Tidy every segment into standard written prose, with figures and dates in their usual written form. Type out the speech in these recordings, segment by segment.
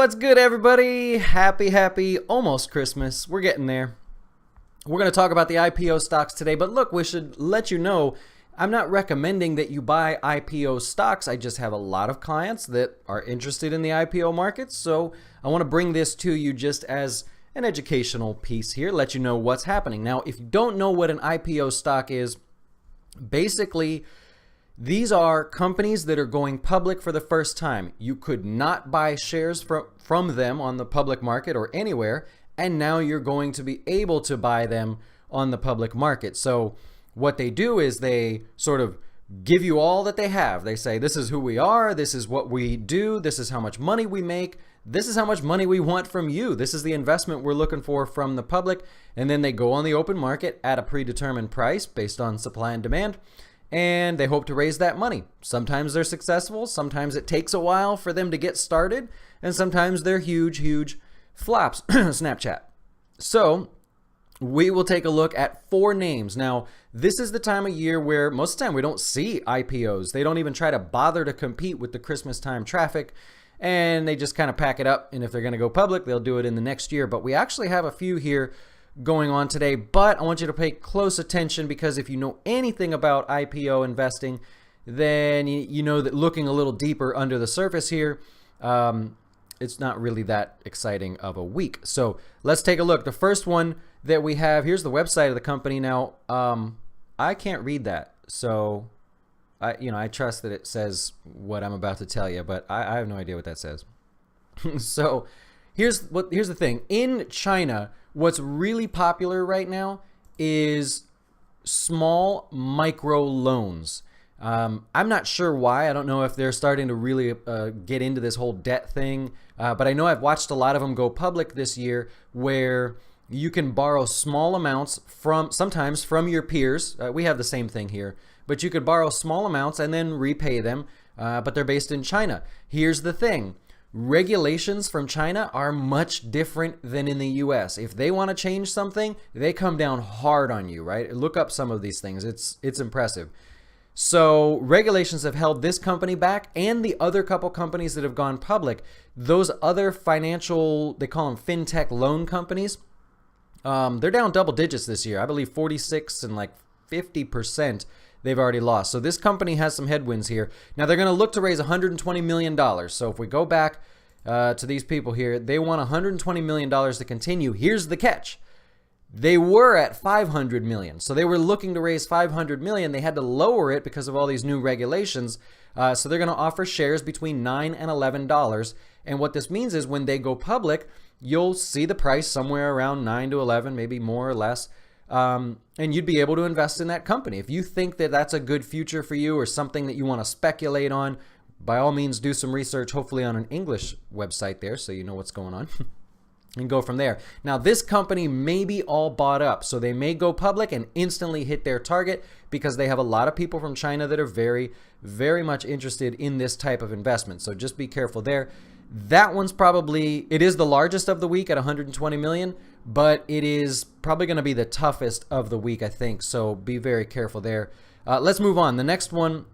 What's good, everybody? Happy, almost Christmas. We're getting there. We're going to talk about the IPO stocks today, but look, we should let you know I'm not recommending that you buy IPO stocks. I just have a lot of clients that are interested in the IPO market, so I want to bring this to you just as an educational piece here, let you know what's happening. Now, if you don't know what an IPO stock is, basically, these are companies that are going public for the first time. You could not buy shares from them on the public market or anywhere, and now you're going to be able to buy them on the public market. So what they do is they sort of give you all that they have. They say, this is who we are, this is what we do, this is how much money we make, this is how much money we want from you, this is the investment we're looking for from the public, and then they go on the open market at a predetermined price based on supply and demand, and they hope to raise that money. Sometimes they're successful, sometimes it takes a while for them to get started, and sometimes they're huge flops. Snapchat. So we will take a look at 4 names. Now, this is the time of year where most of the time we don't see IPOs. They don't even try to bother to compete with the Christmas time traffic, and they just kind of pack it up, and if they're going to go public, they'll do it in the next year. But we actually have a few here going on today, but I want you to pay close attention, because if you know anything about IPO investing, then you know that looking a little deeper under the surface here, it's not really that exciting of a week. So let's take a look. The first one that we have, here's the website of the company. Now, I can't read that, so I trust that it says what I'm about to tell you, but I have no idea what that says. So here's the thing. In China, what's really popular right now is small micro loans. I'm not sure why. I don't know if they're starting to really get into this whole debt thing, but I know I've watched a lot of them go public this year, where you can borrow small amounts sometimes from your peers. We have the same thing here, but you could borrow small amounts and then repay them, but they're based in China. Here's the thing. Regulations from China are much different than in the US. If they want to change something, they come down hard on you, right? Look up some of these things. It's impressive. So regulations have held this company back and the other couple companies that have gone public. Those other financial, they call them fintech loan companies, they're down double digits this year. I believe 46 and like 50% they've already lost. So this company has some headwinds here. Now they're going to look to raise $120 million. So if we go back to these people here, they want $120 million to continue. Here's the catch. They were at $500 million. So they were looking to raise $500 million. They had to lower it because of all these new regulations. So they're going to offer shares between $9 and $11. And what this means is when they go public, you'll see the price somewhere around 9 to 11, maybe more or less. And you'd be able to invest in that company. If you think that that's a good future for you or something that you want to speculate on, by all means do some research, hopefully on an English website there so you know what's going on. And go from there. Now, this company may be all bought up, so they may go public and instantly hit their target because they have a lot of people from China that are very much interested in this type of investment. So just be careful there. That one's it is the largest of the week at 120 million, but it is probably going to be the toughest of the week, I think. So be very careful there. Let's move on. The next one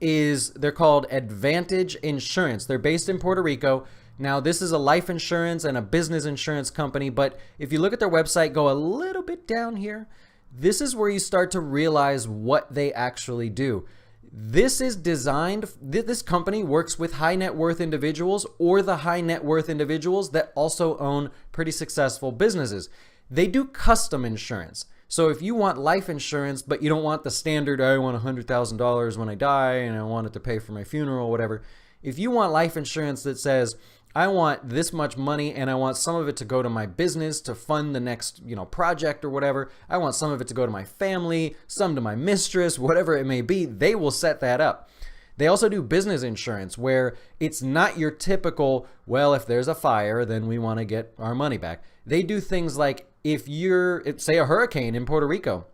they're called Advantage Insurance. They're based in Puerto Rico. Now, this is a life insurance and a business insurance company, but if you look at their website, go a little bit down here, this is where you start to realize what they actually do. This company works with high net worth individuals or the high net worth individuals that also own pretty successful businesses. They do custom insurance. So if you want life insurance, but you don't want the standard, I want $100,000 when I die and I want it to pay for my funeral, whatever. If you want life insurance that says, I want this much money and I want some of it to go to my business to fund the next, project or whatever. I want some of it to go to my family, some to my mistress, whatever it may be. They will set that up. They also do business insurance where it's not your typical, well, if there's a fire, then we want to get our money back. They do things like if say a hurricane in Puerto Rico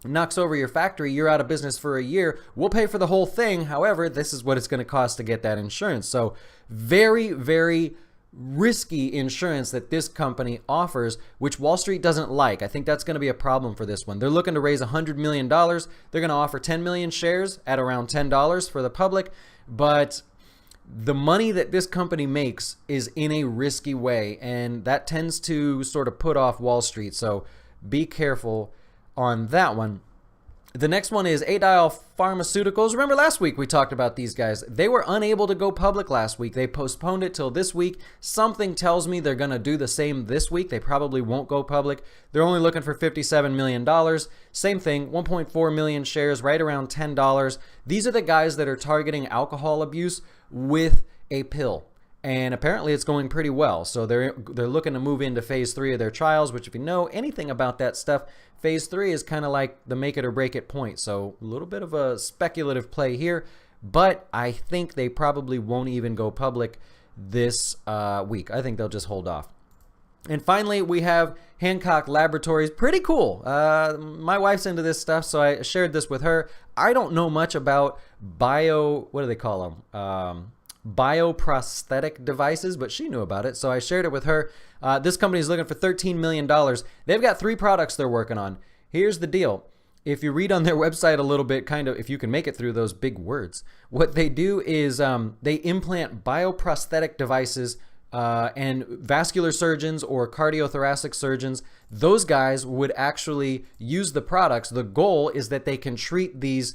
knocks over your factory, you're out of business for a year, we'll pay for the whole thing. However, this is what it's going to cost to get that insurance. So very risky insurance that this company offers, which Wall Street doesn't like. I think that's going to be a problem for this one. They're looking to raise $100 million. They're going to offer 10 million shares at around $10 for the public, but the money that this company makes is in a risky way, and that tends to sort of put off Wall Street. So be careful on that one. The next one is Adial Pharmaceuticals. Remember last week we talked about these guys. They were unable to go public last week. They postponed it till this week. Something tells me they're going to do the same this week. They probably won't go public. They're only looking for $57 million. Same thing, 1.4 million shares, right around $10. These are the guys that are targeting alcohol abuse with a pill. And apparently it's going pretty well. So they're looking to move into phase 3 of their trials, which if you know anything about that stuff, phase 3 is kind of like the make it or break it point. So a little bit of a speculative play here, but I think they probably won't even go public this week. I think they'll just hold off. And finally, we have Hancock Laboratories. Pretty cool. My wife's into this stuff, so I shared this with her. I don't know much about what do they call them? Bioprosthetic devices, but she knew about it, so I shared it with her. This company is looking for $13 million. They've got 3 products they're working on. Here's the deal. If you read on their website a little bit, kind of, if you can make it through those big words, what they do is they implant bioprosthetic devices, and vascular surgeons or cardiothoracic surgeons, those guys would actually use the products. The goal is that they can treat these,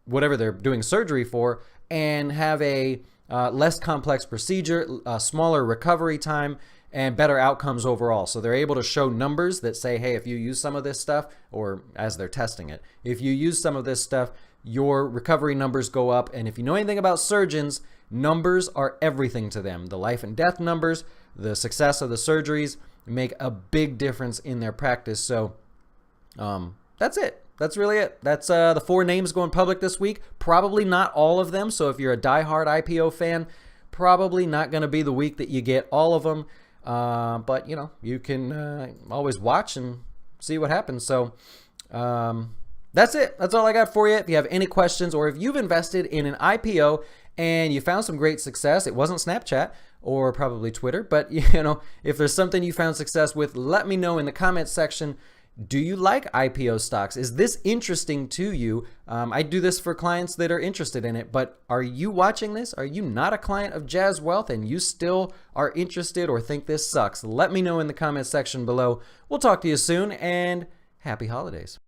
whatever they're doing surgery for, and have a less complex procedure, smaller recovery time, and better outcomes overall. So they're able to show numbers that say, hey, if you use some of this stuff, or as they're testing it, if you use some of this stuff, your recovery numbers go up. And if you know anything about surgeons, numbers are everything to them. The life and death numbers, the success of the surgeries make a big difference in their practice. So that's it. That's really it. That's the 4 names going public this week. Probably not all of them. So if you're a diehard IPO fan, probably not going to be the week that you get all of them. But, you know, you can always watch and see what happens. So that's it. That's all I got for you. If you have any questions, or if you've invested in an IPO and you found some great success, it wasn't Snapchat or probably Twitter, but, you know, if there's something you found success with, let me know in the comments section. Do you like IPO stocks? Is this interesting to you? I do this for clients that are interested in it, but are you watching this? Are you not a client of Jazz Wealth and you still are interested or think this sucks? Let me know in the comments section below. We'll talk to you soon, and happy holidays.